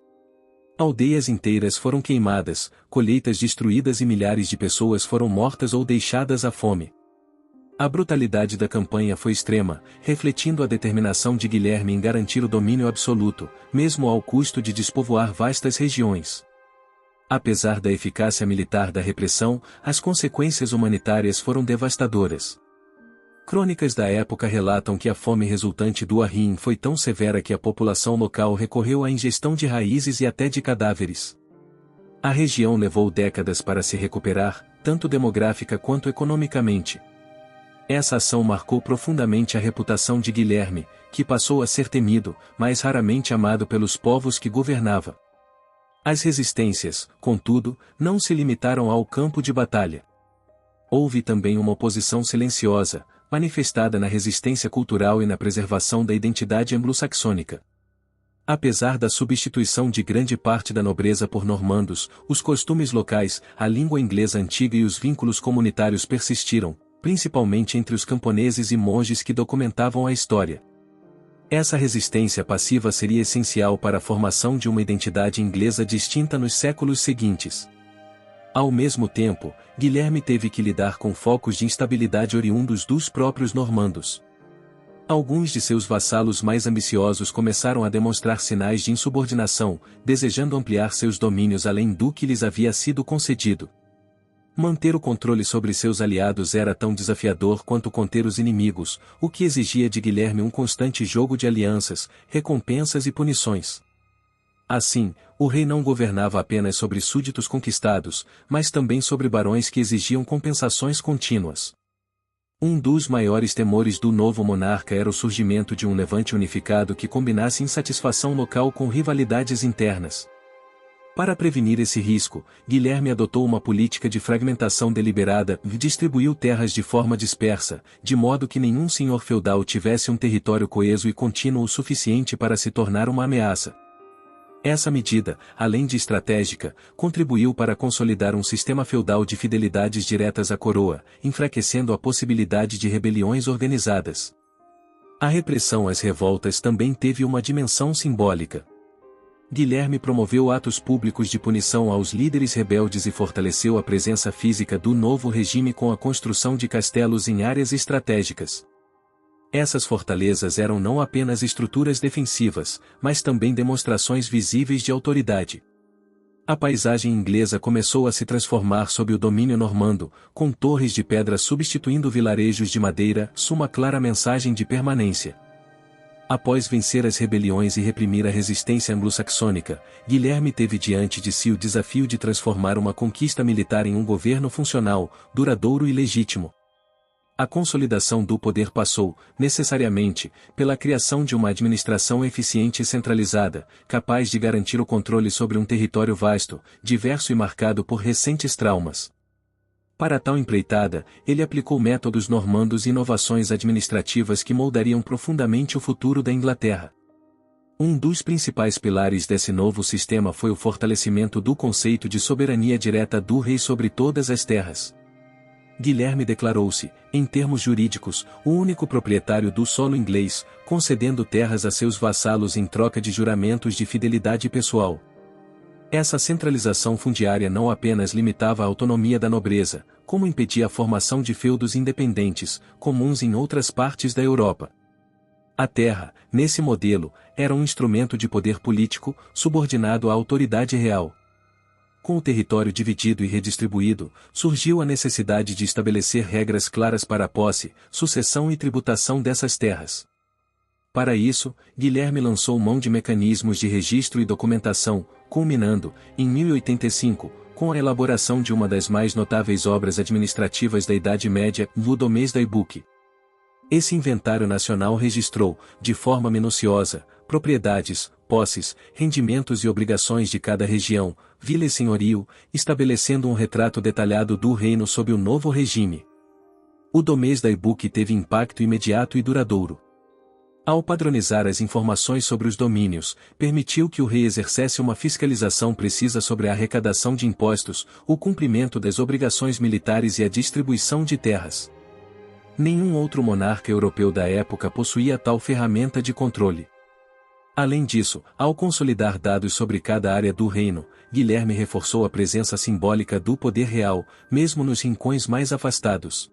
Aldeias inteiras foram queimadas, colheitas destruídas e milhares de pessoas foram mortas ou deixadas à fome. A brutalidade da campanha foi extrema, refletindo a determinação de Guilherme em garantir o domínio absoluto, mesmo ao custo de despovoar vastas regiões. Apesar da eficácia militar da repressão, as consequências humanitárias foram devastadoras. Crônicas da época relatam que a fome resultante do Arryn foi tão severa que a população local recorreu à ingestão de raízes e até de cadáveres. A região levou décadas para se recuperar, tanto demográfica quanto economicamente. Essa ação marcou profundamente a reputação de Guilherme, que passou a ser temido, mas raramente amado pelos povos que governava. As resistências, contudo, não se limitaram ao campo de batalha. Houve também uma oposição silenciosa, manifestada na resistência cultural e na preservação da identidade anglo-saxônica. Apesar da substituição de grande parte da nobreza por normandos, os costumes locais, a língua inglesa antiga e os vínculos comunitários persistiram, principalmente entre os camponeses e monges que documentavam a história. Essa resistência passiva seria essencial para a formação de uma identidade inglesa distinta nos séculos seguintes. Ao mesmo tempo, Guilherme teve que lidar com focos de instabilidade oriundos dos próprios normandos. Alguns de seus vassalos mais ambiciosos começaram a demonstrar sinais de insubordinação, desejando ampliar seus domínios além do que lhes havia sido concedido. Manter o controle sobre seus aliados era tão desafiador quanto conter os inimigos, o que exigia de Guilherme um constante jogo de alianças, recompensas e punições. Assim, o rei não governava apenas sobre súditos conquistados, mas também sobre barões que exigiam compensações contínuas. Um dos maiores temores do novo monarca era o surgimento de um levante unificado que combinasse insatisfação local com rivalidades internas. Para prevenir esse risco, Guilherme adotou uma política de fragmentação deliberada e distribuiu terras de forma dispersa, de modo que nenhum senhor feudal tivesse um território coeso e contínuo o suficiente para se tornar uma ameaça. Essa medida, além de estratégica, contribuiu para consolidar um sistema feudal de fidelidades diretas à coroa, enfraquecendo a possibilidade de rebeliões organizadas. A repressão às revoltas também teve uma dimensão simbólica. Guilherme promoveu atos públicos de punição aos líderes rebeldes e fortaleceu a presença física do novo regime com a construção de castelos em áreas estratégicas. Essas fortalezas eram não apenas estruturas defensivas, mas também demonstrações visíveis de autoridade. A paisagem inglesa começou a se transformar sob o domínio normando, com torres de pedra substituindo vilarejos de madeira, uma clara mensagem de permanência. Após vencer as rebeliões e reprimir a resistência anglo-saxônica, Guilherme teve diante de si o desafio de transformar uma conquista militar em um governo funcional, duradouro e legítimo. A consolidação do poder passou, necessariamente, pela criação de uma administração eficiente e centralizada, capaz de garantir o controle sobre um território vasto, diverso e marcado por recentes traumas. Para tal empreitada, ele aplicou métodos normandos e inovações administrativas que moldariam profundamente o futuro da Inglaterra. Um dos principais pilares desse novo sistema foi o fortalecimento do conceito de soberania direta do rei sobre todas as terras. Guilherme declarou-se, em termos jurídicos, o único proprietário do solo inglês, concedendo terras a seus vassalos em troca de juramentos de fidelidade pessoal. Essa centralização fundiária não apenas limitava a autonomia da nobreza, como impedia a formação de feudos independentes, comuns em outras partes da Europa. A terra, nesse modelo, era um instrumento de poder político, subordinado à autoridade real. Com o território dividido e redistribuído, surgiu a necessidade de estabelecer regras claras para a posse, sucessão e tributação dessas terras. Para isso, Guilherme lançou mão de mecanismos de registro e documentação, culminando, em 1085, com a elaboração de uma das mais notáveis obras administrativas da Idade Média, o Domesday Book. Esse inventário nacional registrou, de forma minuciosa, propriedades, posses, rendimentos e obrigações de cada região, vila e senhorio, estabelecendo um retrato detalhado do reino sob o novo regime. O Domesday Book teve impacto imediato e duradouro. Ao padronizar as informações sobre os domínios, permitiu que o rei exercesse uma fiscalização precisa sobre a arrecadação de impostos, o cumprimento das obrigações militares e a distribuição de terras. Nenhum outro monarca europeu da época possuía tal ferramenta de controle. Além disso, ao consolidar dados sobre cada área do reino, Guilherme reforçou a presença simbólica do poder real, mesmo nos rincões mais afastados.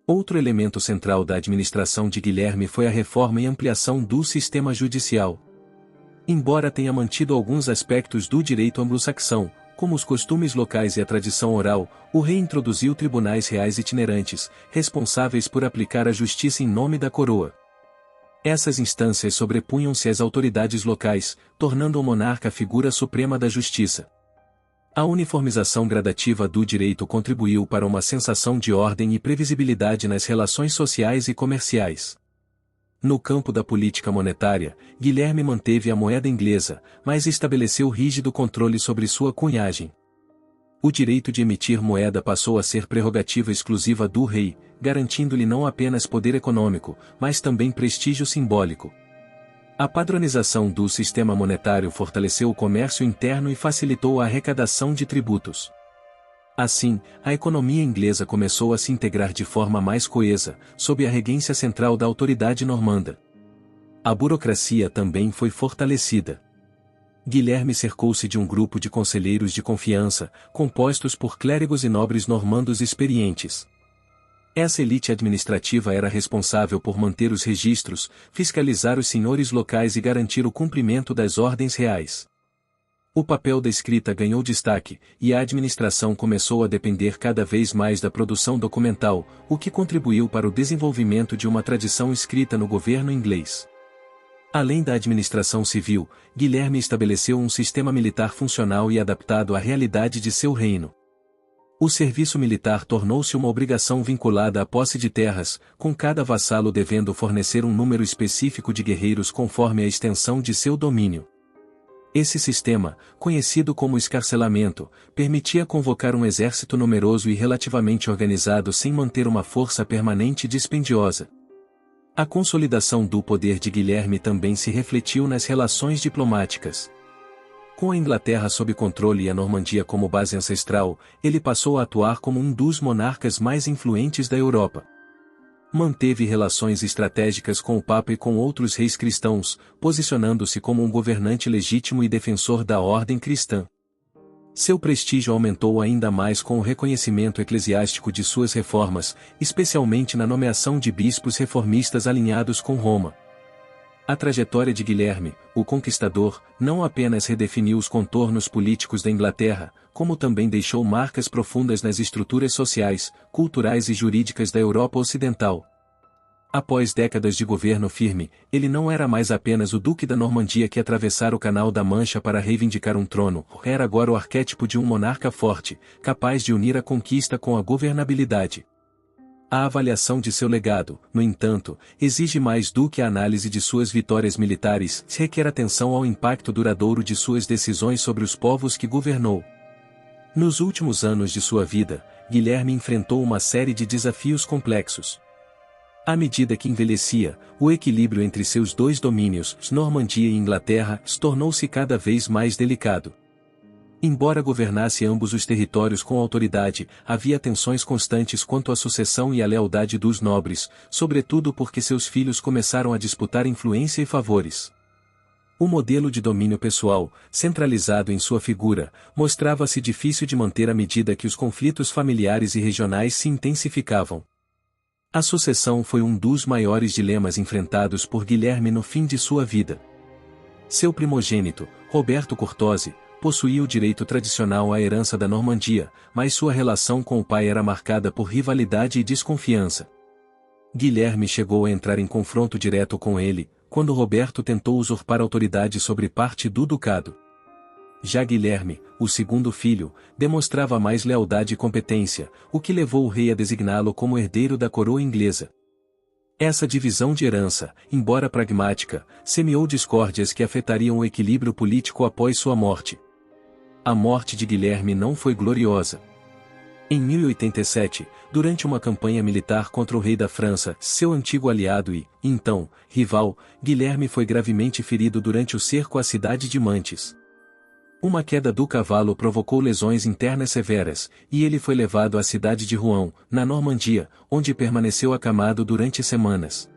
Outro elemento central da administração de Guilherme foi a reforma e ampliação do sistema judicial. Embora tenha mantido alguns aspectos do direito anglo-saxão, como os costumes locais e a tradição oral, o rei introduziu tribunais reais itinerantes, responsáveis por aplicar a justiça em nome da coroa. Essas instâncias sobrepunham-se às autoridades locais, tornando o monarca a figura suprema da justiça. A uniformização gradativa do direito contribuiu para uma sensação de ordem e previsibilidade nas relações sociais e comerciais. No campo da política monetária, Guilherme manteve a moeda inglesa, mas estabeleceu rígido controle sobre sua cunhagem. O direito de emitir moeda passou a ser prerrogativa exclusiva do rei, garantindo-lhe não apenas poder econômico, mas também prestígio simbólico. A padronização do sistema monetário fortaleceu o comércio interno e facilitou a arrecadação de tributos. Assim, a economia inglesa começou a se integrar de forma mais coesa, sob a regência central da autoridade normanda. A burocracia também foi fortalecida. Guilherme cercou-se de um grupo de conselheiros de confiança, compostos por clérigos e nobres normandos experientes. Essa elite administrativa era responsável por manter os registros, fiscalizar os senhores locais e garantir o cumprimento das ordens reais. O papel da escrita ganhou destaque, e a administração começou a depender cada vez mais da produção documental, o que contribuiu para o desenvolvimento de uma tradição escrita no governo inglês. Além da administração civil, Guilherme estabeleceu um sistema militar funcional e adaptado à realidade de seu reino. O serviço militar tornou-se uma obrigação vinculada à posse de terras, com cada vassalo devendo fornecer um número específico de guerreiros conforme a extensão de seu domínio. Esse sistema, conhecido como escarcelamento, permitia convocar um exército numeroso e relativamente organizado sem manter uma força permanente dispendiosa. A consolidação do poder de Guilherme também se refletiu nas relações diplomáticas. Com a Inglaterra sob controle e a Normandia como base ancestral, ele passou a atuar como um dos monarcas mais influentes da Europa. Manteve relações estratégicas com o Papa e com outros reis cristãos, posicionando-se como um governante legítimo e defensor da ordem cristã. Seu prestígio aumentou ainda mais com o reconhecimento eclesiástico de suas reformas, especialmente na nomeação de bispos reformistas alinhados com Roma. A trajetória de Guilherme, o Conquistador, não apenas redefiniu os contornos políticos da Inglaterra, como também deixou marcas profundas nas estruturas sociais, culturais e jurídicas da Europa Ocidental. Após décadas de governo firme, ele não era mais apenas o Duque da Normandia que atravessara o Canal da Mancha para reivindicar um trono, era agora o arquétipo de um monarca forte, capaz de unir a conquista com a governabilidade. A avaliação de seu legado, no entanto, exige mais do que a análise de suas vitórias militares, requer atenção ao impacto duradouro de suas decisões sobre os povos que governou. Nos últimos anos de sua vida, Guilherme enfrentou uma série de desafios complexos. À medida que envelhecia, o equilíbrio entre seus dois domínios, Normandia e Inglaterra, tornou-se cada vez mais delicado. Embora governasse ambos os territórios com autoridade, havia tensões constantes quanto à sucessão e à lealdade dos nobres, sobretudo porque seus filhos começaram a disputar influência e favores. O modelo de domínio pessoal, centralizado em sua figura, mostrava-se difícil de manter à medida que os conflitos familiares e regionais se intensificavam. A sucessão foi um dos maiores dilemas enfrentados por Guilherme no fim de sua vida. Seu primogênito, Roberto Curtosi, possuía o direito tradicional à herança da Normandia, mas sua relação com o pai era marcada por rivalidade e desconfiança. Guilherme chegou a entrar em confronto direto com ele, quando Roberto tentou usurpar autoridade sobre parte do ducado. Já Guilherme, o segundo filho, demonstrava mais lealdade e competência, o que levou o rei a designá-lo como herdeiro da coroa inglesa. Essa divisão de herança, embora pragmática, semeou discórdias que afetariam o equilíbrio político após sua morte. A morte de Guilherme não foi gloriosa. Em 1087, durante uma campanha militar contra o rei da França, seu antigo aliado e, então, rival, Guilherme foi gravemente ferido durante o cerco à cidade de Mantes. Uma queda do cavalo provocou lesões internas severas, e ele foi levado à cidade de Rouen, na Normandia, onde permaneceu acamado durante semanas.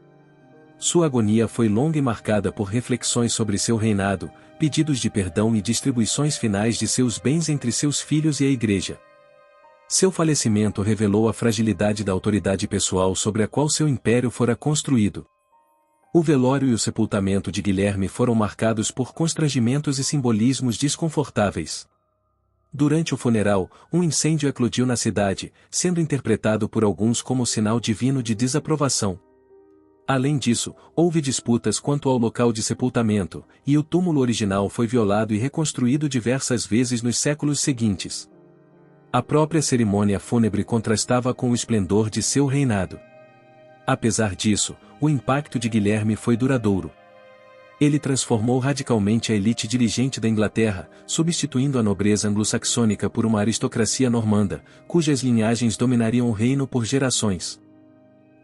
Sua agonia foi longa e marcada por reflexões sobre seu reinado, pedidos de perdão e distribuições finais de seus bens entre seus filhos e a igreja. Seu falecimento revelou a fragilidade da autoridade pessoal sobre a qual seu império fora construído. O velório e o sepultamento de Guilherme foram marcados por constrangimentos e simbolismos desconfortáveis. Durante o funeral, um incêndio eclodiu na cidade, sendo interpretado por alguns como sinal divino de desaprovação. Além disso, houve disputas quanto ao local de sepultamento, e o túmulo original foi violado e reconstruído diversas vezes nos séculos seguintes. A própria cerimônia fúnebre contrastava com o esplendor de seu reinado. Apesar disso, o impacto de Guilherme foi duradouro. Ele transformou radicalmente a elite dirigente da Inglaterra, substituindo a nobreza anglo-saxônica por uma aristocracia normanda, cujas linhagens dominariam o reino por gerações.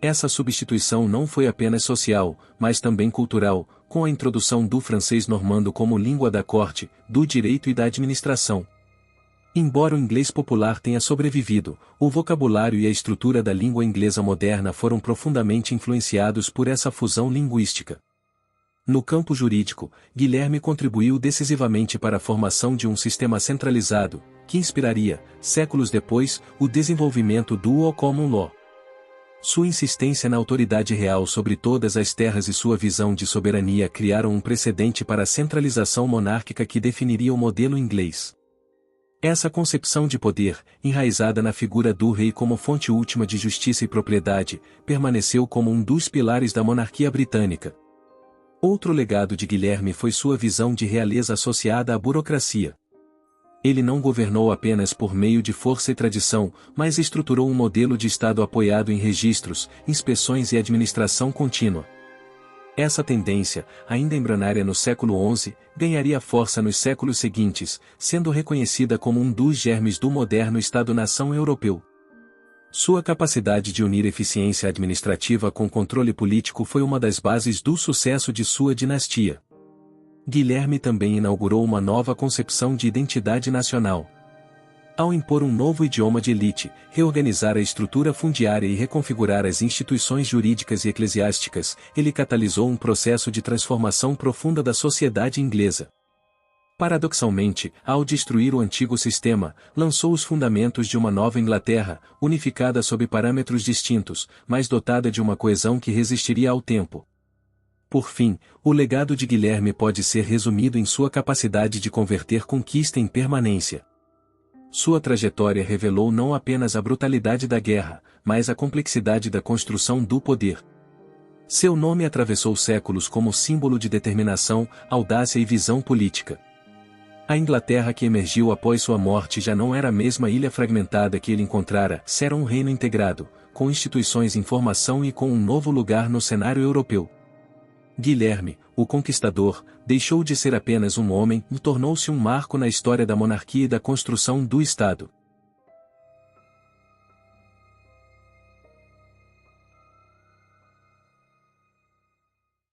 Essa substituição não foi apenas social, mas também cultural, com a introdução do francês normando como língua da corte, do direito e da administração. Embora o inglês popular tenha sobrevivido, o vocabulário e a estrutura da língua inglesa moderna foram profundamente influenciados por essa fusão linguística. No campo jurídico, Guilherme contribuiu decisivamente para a formação de um sistema centralizado, que inspiraria, séculos depois, o desenvolvimento do Common Law. Sua insistência na autoridade real sobre todas as terras e sua visão de soberania criaram um precedente para a centralização monárquica que definiria o modelo inglês. Essa concepção de poder, enraizada na figura do rei como fonte última de justiça e propriedade, permaneceu como um dos pilares da monarquia britânica. Outro legado de Guilherme foi sua visão de realeza associada à burocracia. Ele não governou apenas por meio de força e tradição, mas estruturou um modelo de Estado apoiado em registros, inspeções e administração contínua. Essa tendência, ainda embrionária no século XI, ganharia força nos séculos seguintes, sendo reconhecida como um dos germes do moderno Estado-nação europeu. Sua capacidade de unir eficiência administrativa com controle político foi uma das bases do sucesso de sua dinastia. Guilherme também inaugurou uma nova concepção de identidade nacional. Ao impor um novo idioma de elite, reorganizar a estrutura fundiária e reconfigurar as instituições jurídicas e eclesiásticas, ele catalisou um processo de transformação profunda da sociedade inglesa. Paradoxalmente, ao destruir o antigo sistema, lançou os fundamentos de uma nova Inglaterra, unificada sob parâmetros distintos, mas dotada de uma coesão que resistiria ao tempo. Por fim, o legado de Guilherme pode ser resumido em sua capacidade de converter conquista em permanência. Sua trajetória revelou não apenas a brutalidade da guerra, mas a complexidade da construção do poder. Seu nome atravessou séculos como símbolo de determinação, audácia e visão política. A Inglaterra que emergiu após sua morte já não era a mesma ilha fragmentada que ele encontrara, era um reino integrado, com instituições em formação e com um novo lugar no cenário europeu. Guilherme, o Conquistador, deixou de ser apenas um homem e tornou-se um marco na história da monarquia e da construção do Estado.